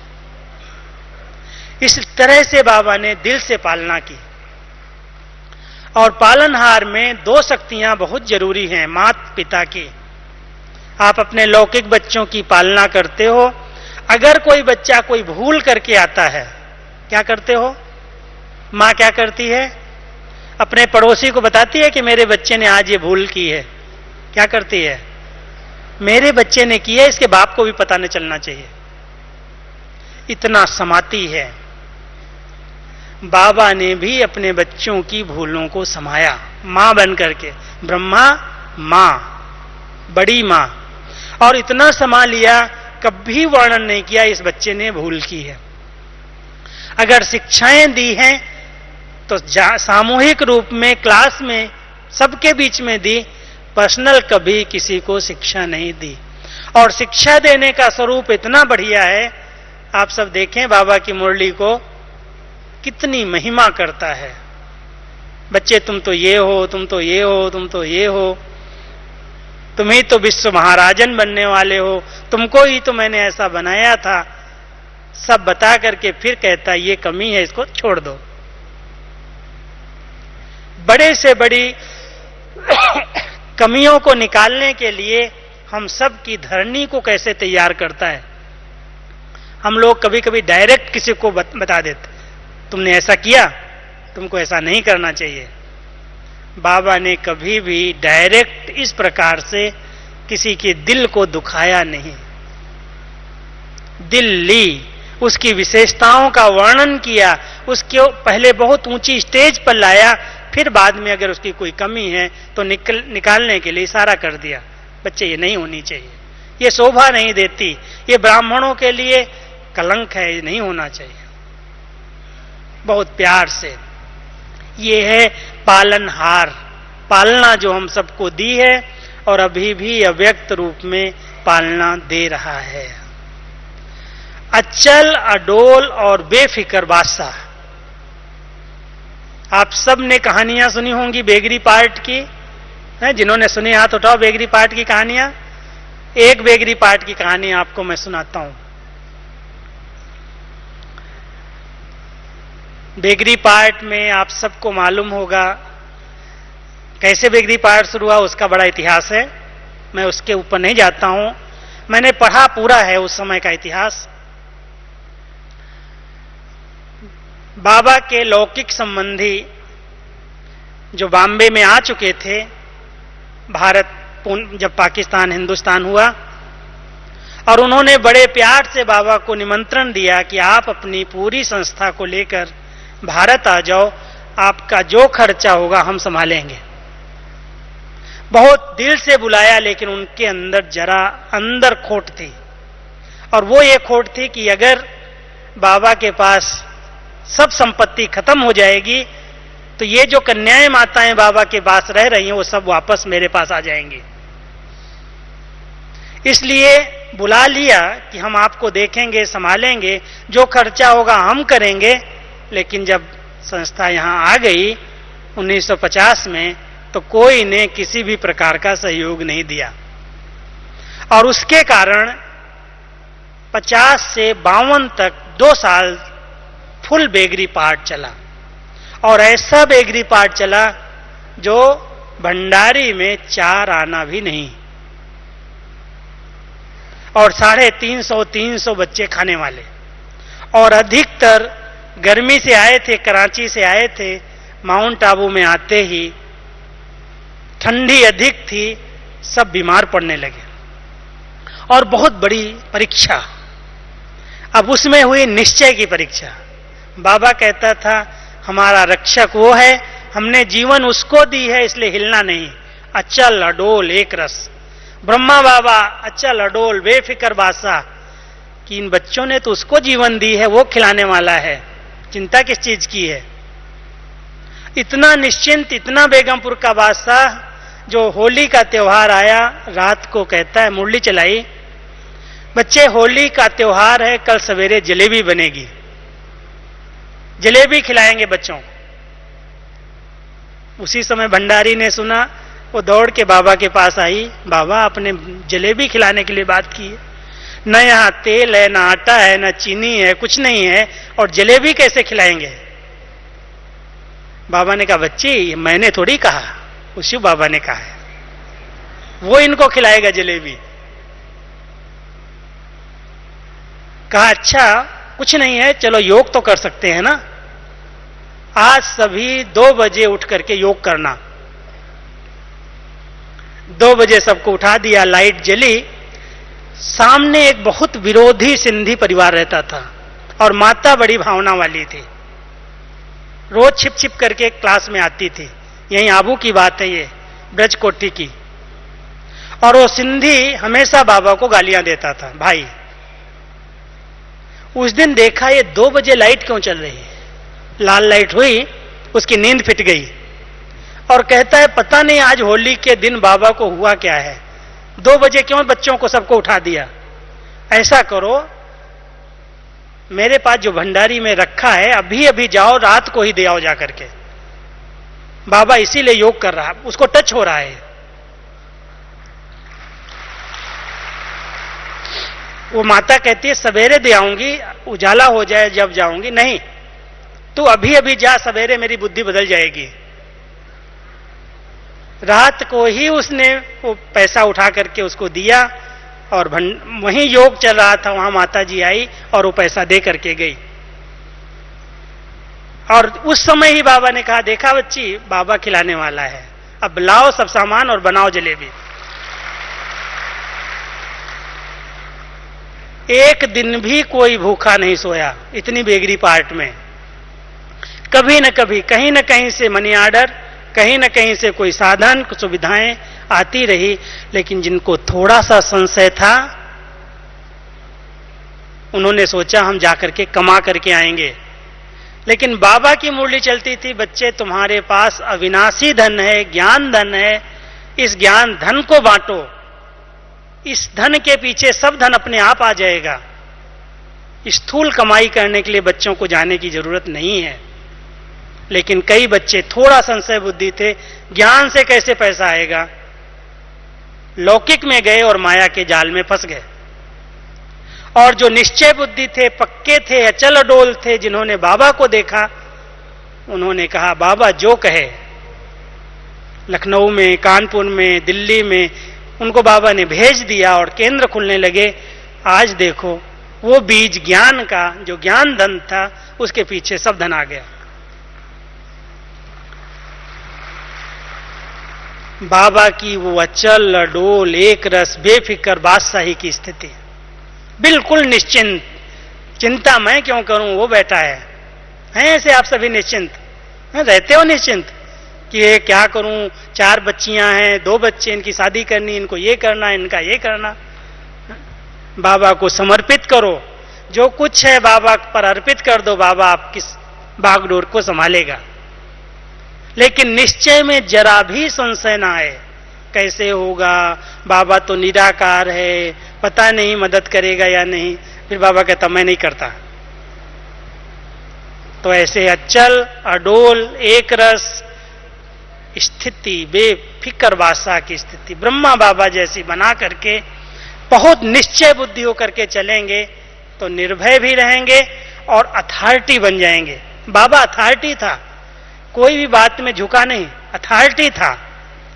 इस तरह से बाबा ने दिल से पालना की। और पालनहार में 2 शक्तियां बहुत जरूरी हैं माता पिता की। आप अपने लौकिक बच्चों की पालना करते हो, अगर कोई बच्चा कोई भूल करके आता है, क्या करते हो? मां क्या करती है? अपने पड़ोसी को बताती है कि मेरे बच्चे ने आज ये भूल की है। क्या करती है? मेरे बच्चे ने की है, इसके बाप को भी पता नहीं चलना चाहिए। इतना समाती है। बाबा ने भी अपने बच्चों की भूलों को समाया, मां बन करके। ब्रह्मा मां, बड़ी मां, और इतना समा लिया, कभी वर्णन नहीं किया इस बच्चे ने भूल की है। अगर शिक्षाएं दी हैं तो सामूहिक रूप में क्लास में सबके बीच में दी, पर्सनल कभी किसी को शिक्षा नहीं दी। और शिक्षा देने का स्वरूप इतना बढ़िया है, आप सब देखें बाबा की मुरली को, कितनी महिमा करता है। बच्चे तुम तो ये हो, तुम तो ये हो, तुम तो ये हो, तुम ही तो विश्व महाराजन बनने वाले हो, तुमको ही तो मैंने ऐसा बनाया था, सब बता करके फिर कहता ये कमी है, इसको छोड़ दो। बड़े से बड़ी कमियों को निकालने के लिए हम सब की धरनी को कैसे तैयार करता है। हम लोग कभी कभी डायरेक्ट किसी को बता देते, तुमने ऐसा किया, तुमको ऐसा नहीं करना चाहिए। बाबा ने कभी भी डायरेक्ट इस प्रकार से किसी के दिल को दुखाया नहीं। दिल ली, उसकी विशेषताओं का वर्णन किया, उसके पहले बहुत ऊंची स्टेज पर लाया, फिर बाद में अगर उसकी कोई कमी है तो निकालने के लिए इशारा कर दिया, बच्चे ये नहीं होनी चाहिए, ये शोभा नहीं देती, ये ब्राह्मणों के लिए कलंक है, ये नहीं होना चाहिए। बहुत प्यार से। ये है पालनहार, पालना जो हम सबको दी है और अभी भी अव्यक्त रूप में पालना दे रहा है। अचल, अडोल और बेफिक्र बादशाह। आप सब ने कहानियां सुनी होंगी बेगरी पार्ट की, जिन्होंने सुनी हाथ उठाओ बेगरी पार्ट की कहानियां। एक बेगरी पार्ट की कहानी आपको मैं सुनाता हूं। बेगरी पार्ट में आप सबको मालूम होगा कैसे बेगरी पार्ट शुरू हुआ, उसका बड़ा इतिहास है। मैं उसके ऊपर नहीं जाता हूं, मैंने पढ़ा पूरा है उस समय का इतिहास। बाबा के लौकिक संबंधी जो बॉम्बे में आ चुके थे, भारत जब पाकिस्तान हिंदुस्तान हुआ, और उन्होंने बड़े प्यार से बाबा को निमंत्रण दिया कि आप अपनी पूरी संस्था को लेकर भारत आ जाओ, आपका जो खर्चा होगा हम संभालेंगे। बहुत दिल से बुलाया, लेकिन उनके अंदर जरा अंदर खोट थी, और वो ये खोट थी कि अगर बाबा के पास सब संपत्ति खत्म हो जाएगी तो ये जो कन्याएं माताएं बाबा के पास रह रही हैं वो सब वापस मेरे पास आ जाएंगी। इसलिए बुला लिया कि हम आपको देखेंगे, संभालेंगे, जो खर्चा होगा हम करेंगे। लेकिन जब संस्था यहां आ गई 1950 में, तो कोई ने किसी भी प्रकार का सहयोग नहीं दिया, और उसके कारण 50 से 52 तक 2 साल फुल बेगरी पाठ चला, और ऐसा बेगरी पाठ चला जो भंडारी में 4 आना भी नहीं, और 350 बच्चे खाने वाले, और अधिकतर गर्मी से आए थे, कराची से आए थे। माउंट आबू में आते ही ठंडी अधिक थी, सब बीमार पड़ने लगे, और बहुत बड़ी परीक्षा। अब उसमें हुई निश्चय की परीक्षा। बाबा कहता था हमारा रक्षक वो है, हमने जीवन उसको दी है, इसलिए हिलना नहीं, अचल अडोल एक रस। ब्रह्मा बाबा अचल अडोल बेफिक्र बादशाह, कि इन बच्चों ने तो उसको जीवन दी है, वो खिलाने वाला है, चिंता किस चीज की है। इतना निश्चिंत, इतना बेगमपुर का बादशाह, जो होली का त्योहार आया, रात को कहता है मुरली चलाई, बच्चे होली का त्योहार है, कल सवेरे जलेबी बनेगी, जलेबी खिलाएंगे बच्चों को। उसी समय भंडारी ने सुना, वो दौड़ के बाबा के पास आई, बाबा आपने जलेबी खिलाने के लिए बात की है, न यहां तेल है, न आटा है, न चीनी है, कुछ नहीं है, और जलेबी कैसे खिलाएंगे। बाबा ने कहा बच्ची मैंने थोड़ी कहा, उसी बाबा ने कहा है, वो इनको खिलाएगा जलेबी। कहा अच्छा कुछ नहीं है, चलो योग तो कर सकते हैं ना, आज सभी 2 बजे उठ करके योग करना। 2 बजे सबको उठा दिया, लाइट जली। सामने एक बहुत विरोधी सिंधी परिवार रहता था, और माता बड़ी भावना वाली थी, रोज छिप छिप करके क्लास में आती थी। यही आबू की बात है, ये ब्रज कोठी की। और वो सिंधी हमेशा बाबा को गालियां देता था, भाई। उस दिन देखा ये 2 बजे लाइट क्यों चल रही है, लाल लाइट हुई, उसकी नींद फिट गई, और कहता है पता नहीं आज होली के दिन बाबा को हुआ क्या है, 2 बजे क्यों बच्चों को सबको उठा दिया। ऐसा करो, मेरे पास जो भंडारी में रखा है अभी अभी जाओ, रात को ही दे आओ जाकर के, बाबा इसीलिए योग कर रहा, उसको टच हो रहा है। वो माता कहती है सवेरे दे आऊंगी, उजाला हो जाए जब जाऊंगी। नहीं, तू अभी अभी जा, सवेरे मेरी बुद्धि बदल जाएगी। रात को ही उसने वो पैसा उठा करके उसको दिया, और वहीं योग चल रहा था, वहां माता जी आई और वो पैसा दे करके गई। और उस समय ही बाबा ने कहा देखा बच्ची, बाबा खिलाने वाला है, अब लाओ सब सामान और बनाओ जलेबी। एक दिन भी कोई भूखा नहीं सोया इतनी बेगरी पार्ट में। कभी न कभी कहीं न कहीं से मनी आर्डर, कहीं न कहीं से कोई साधन, सुविधाएं आती रही, लेकिन जिनको थोड़ा सा संशय था उन्होंने सोचा हम जाकर के कमा करके आएंगे। लेकिन बाबा की मुरली चलती थी, बच्चे तुम्हारे पास अविनाशी धन है, ज्ञान धन है, इस ज्ञान धन को बांटो, इस धन के पीछे सब धन अपने आप आ जाएगा। स्थूल कमाई करने के लिए बच्चों को जाने की जरूरत नहीं है। लेकिन कई बच्चे थोड़ा संशय बुद्धि थे, ज्ञान से कैसे पैसा आएगा, लौकिक में गए और माया के जाल में फंस गए। और जो निश्चय बुद्धि थे, पक्के थे, अचल अडोल थे, जिन्होंने बाबा को देखा, उन्होंने कहा बाबा जो कहे। लखनऊ में, कानपुर में, दिल्ली में उनको बाबा ने भेज दिया और केंद्र खुलने लगे। आज देखो वो बीज ज्ञान का, जो ज्ञान धन था, उसके पीछे सब धन आ गया। बाबा की वो अचल अडोल एक रस बेफिक्र बादशाही की स्थिति, बिल्कुल निश्चिंत, चिंता मैं क्यों करूं, वो बैठा है। हैं ऐसे आप सभी निश्चिंत हैं, रहते हो निश्चिंत, कि ये क्या करूं, 4 बच्चियां हैं, 2 बच्चे, इनकी शादी करनी, इनको ये करना, इनका ये करना। बाबा को समर्पित करो, जो कुछ है बाबा पर अर्पित कर दो, बाबा आपकी बागडोर को संभालेगा। लेकिन निश्चय में जरा भी संशय ना आए, कैसे होगा, बाबा तो निराकार है, पता नहीं मदद करेगा या नहीं। फिर बाबा कहता मैं नहीं करता। तो ऐसे अचल अडोल एक रस स्थिति, बेफिक्र वासा की स्थिति ब्रह्मा बाबा जैसी बना करके बहुत निश्चय बुद्धि होकर के चलेंगे तो निर्भय भी रहेंगे और अथॉरिटी बन जाएंगे। बाबा अथॉरिटी था, कोई भी बात में झुका नहीं, अथॉरिटी था,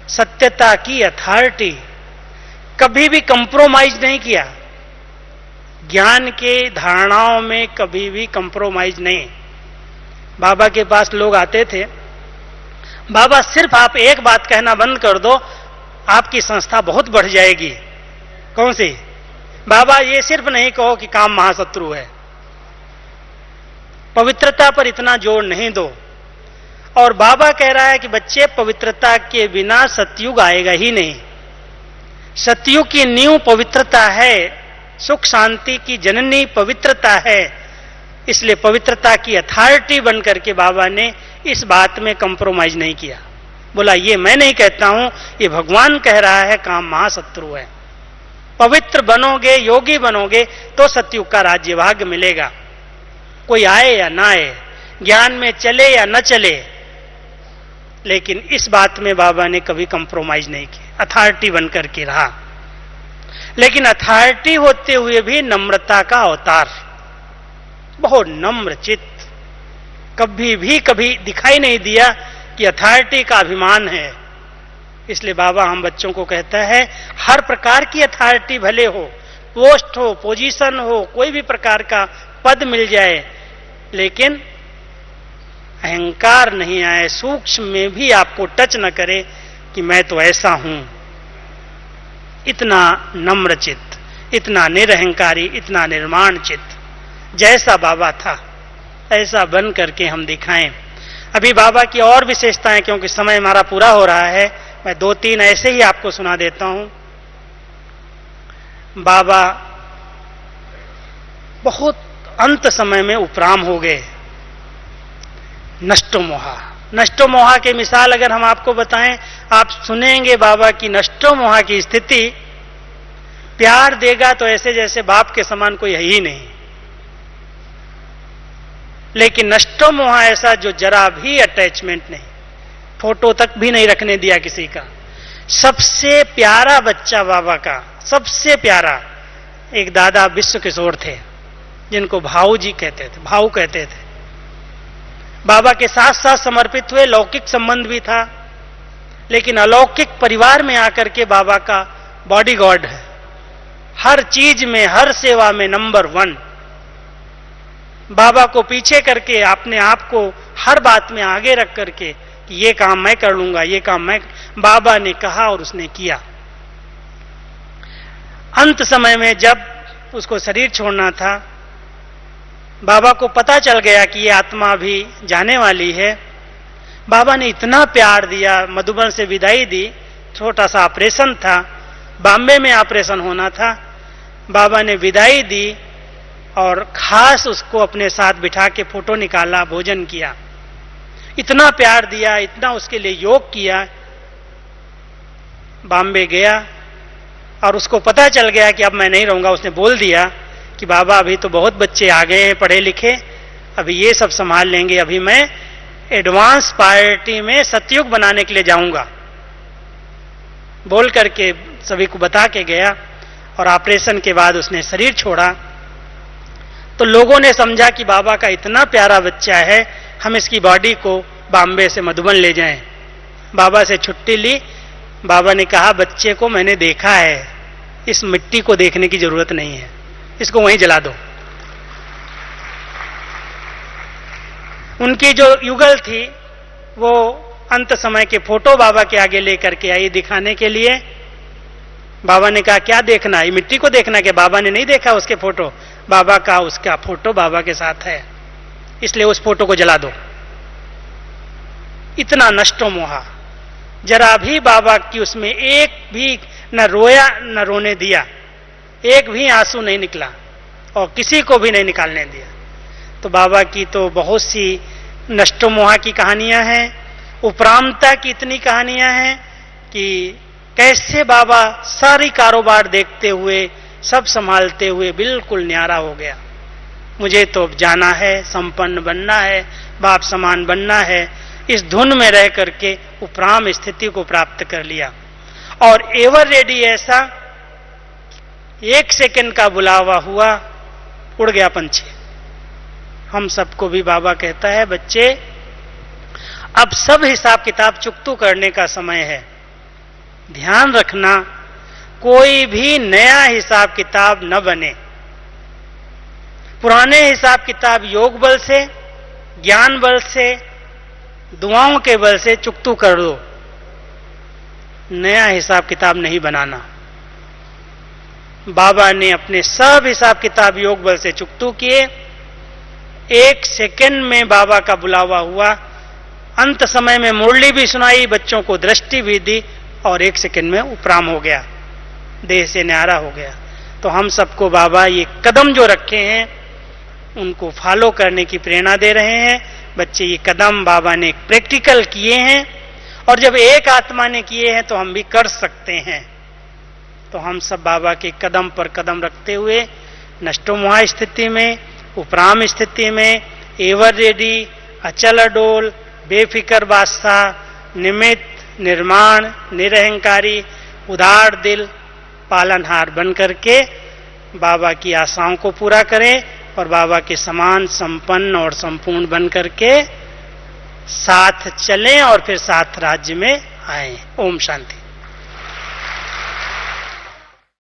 सत्यता की अथॉरिटी, कभी भी कंप्रोमाइज नहीं किया, ज्ञान के धारणाओं में कभी भी कंप्रोमाइज नहीं। बाबा के पास लोग आते थे, बाबा सिर्फ आप एक बात कहना बंद कर दो, आपकी संस्था बहुत बढ़ जाएगी। कौन सी? बाबा ये सिर्फ नहीं कहो कि काम महाशत्रु है, पवित्रता पर इतना जोर नहीं दो। और बाबा कह रहा है कि बच्चे पवित्रता के बिना सतयुग आएगा ही नहीं। सतयुग की नींव पवित्रता है, सुख शांति की जननी पवित्रता है, इसलिए पवित्रता की अथॉरिटी बनकर के बाबा ने इस बात में कंप्रोमाइज नहीं किया। बोला ये मैं नहीं कहता हूं, ये भगवान कह रहा है, काम महाशत्रु है। पवित्र बनोगे, योगी बनोगे तो सतयुग का राज्य भाग्य मिलेगा, कोई आए या ना आए, ज्ञान में चले या न चले। लेकिन इस बात में बाबा ने कभी कंप्रोमाइज नहीं किया, अथॉरिटी बनकर के रहा। लेकिन अथॉरिटी होते हुए भी नम्रता का अवतार, बहुत नम्र चित्त, कभी दिखाई नहीं दिया कि अथॉरिटी का अभिमान है। इसलिए बाबा हम बच्चों को कहता है हर प्रकार की अथॉरिटी भले हो, पोस्ट हो, पोजीशन हो, कोई भी प्रकार का पद मिल जाए, लेकिन अहंकार नहीं आए, सूक्ष्म में भी आपको टच न करे कि मैं तो ऐसा हूं। इतना नम्र चित्त, इतना निरहंकारी, इतना निर्माण चित्त, जैसा बाबा था ऐसा बन करके हम दिखाएं। अभी बाबा की और विशेषताएं, क्योंकि समय हमारा पूरा हो रहा है, मैं 2-3 ऐसे ही आपको सुना देता हूं। बाबा बहुत अंत समय में उपराम हो गए, नष्टो मोहा। नष्टो मोहा की मिसाल अगर हम आपको बताएं, आप सुनेंगे बाबा की नष्टो मोहा की स्थिति, प्यार देगा तो ऐसे जैसे बाप के समान कोई है ही नहीं। लेकिन नष्टो मोहा ऐसा जो जरा भी अटैचमेंट नहीं, फोटो तक भी नहीं रखने दिया किसी का। सबसे प्यारा बच्चा बाबा का, सबसे प्यारा एक दादा विश्व किशोर थे, जिनको भाऊ जी कहते थे, भाऊ कहते थे। बाबा के साथ साथ समर्पित हुए, लौकिक संबंध भी था, लेकिन अलौकिक परिवार में आकर के बाबा का बॉडीगार्ड है, हर चीज में, हर सेवा में नंबर 1। बाबा को पीछे करके, अपने आप को हर बात में आगे रख करके कि ये काम मैं कर लूंगा, ये काम मैं, बाबा ने कहा और उसने किया। अंत समय में जब उसको शरीर छोड़ना था, बाबा को पता चल गया कि ये आत्मा भी जाने वाली है। बाबा ने इतना प्यार दिया, मधुबन से विदाई दी, छोटा सा ऑपरेशन था, बॉम्बे में ऑपरेशन होना था। बाबा ने विदाई दी और खास उसको अपने साथ बिठा के फोटो निकाला, भोजन किया, इतना प्यार दिया, इतना उसके लिए योग किया। बॉम्बे गया और उसको पता चल गया कि अब मैं नहीं रहूंगा। उसने बोल दिया कि बाबा अभी तो बहुत बच्चे आ गए हैं पढ़े लिखे, अभी ये सब संभाल लेंगे, अभी मैं एडवांस पार्टी में सतयुग बनाने के लिए जाऊंगा। बोल करके सभी को बता के गया और ऑपरेशन के बाद उसने शरीर छोड़ा। तो लोगों ने समझा कि बाबा का इतना प्यारा बच्चा है, हम इसकी बॉडी को बॉम्बे से मधुबन ले जाएं। बाबा से छुट्टी ली। बाबा ने कहा बच्चे को मैंने देखा है, इस मिट्टी को देखने की जरूरत नहीं है, इसको वहीं जला दो। उनकी जो युगल थी वो अंत समय के फोटो बाबा के आगे लेकर के आई दिखाने के लिए। बाबा ने कहा क्या देखना है, मिट्टी को देखना क्या? बाबा ने नहीं देखा उसके फोटो, बाबा का उसका फोटो बाबा के साथ है, इसलिए उस फोटो को जला दो। इतना नष्टो मोहा, जरा भी बाबा की उसमें एक भी न रोया न रोने दिया, एक भी आंसू नहीं निकला और किसी को भी नहीं निकालने दिया। तो बाबा की तो बहुत सी नष्टो मोहा की कहानियां हैं, उपरामता की इतनी कहानियां हैं कि कैसे बाबा सारी कारोबार देखते हुए, सब संभालते हुए बिल्कुल न्यारा हो गया। मुझे तो जाना है, संपन्न बनना है, बाप समान बनना है, इस धुन में रह करके उपराम स्थिति को प्राप्त कर लिया। और एवर रेडी ऐसा, एक सेकंड का बुलावा हुआ, उड़ गया पंछी। हम सबको भी बाबा कहता है, बच्चे अब सब हिसाब किताब चुकतू करने का समय है। ध्यान रखना, कोई भी नया हिसाब किताब न बने। पुराने हिसाब किताब योग बल से, ज्ञान बल से, दुआओं के बल से चुकतू कर दो, नया हिसाब किताब नहीं बनाना। बाबा ने अपने सब हिसाब किताब योग बल से चुकतू किए। एक सेकंड में बाबा का बुलावा हुआ, अंत समय में मुरली भी सुनाई, बच्चों को दृष्टि भी दी और एक सेकंड में उपराम हो गया, देह से न्यारा हो गया। तो हम सबको बाबा ये कदम जो रखे हैं उनको फॉलो करने की प्रेरणा दे रहे हैं। बच्चे ये कदम बाबा ने प्रैक्टिकल किए हैं और जब एक आत्मा ने किए हैं तो हम भी कर सकते हैं। तो हम सब बाबा के कदम पर कदम रखते हुए नष्टो मोहा स्थिति में, उपराम स्थिति में, एवर रेडी, अचल अडोल, बेफिक्र बादशाह, निमित्त, निर्माण, निरहंकारी, उदार दिल, पालनहार बन करके बाबा की आशाओं को पूरा करें और बाबा के समान संपन्न और संपूर्ण बन करके साथ चलें और फिर साथ राज्य में आए। ओम शांति।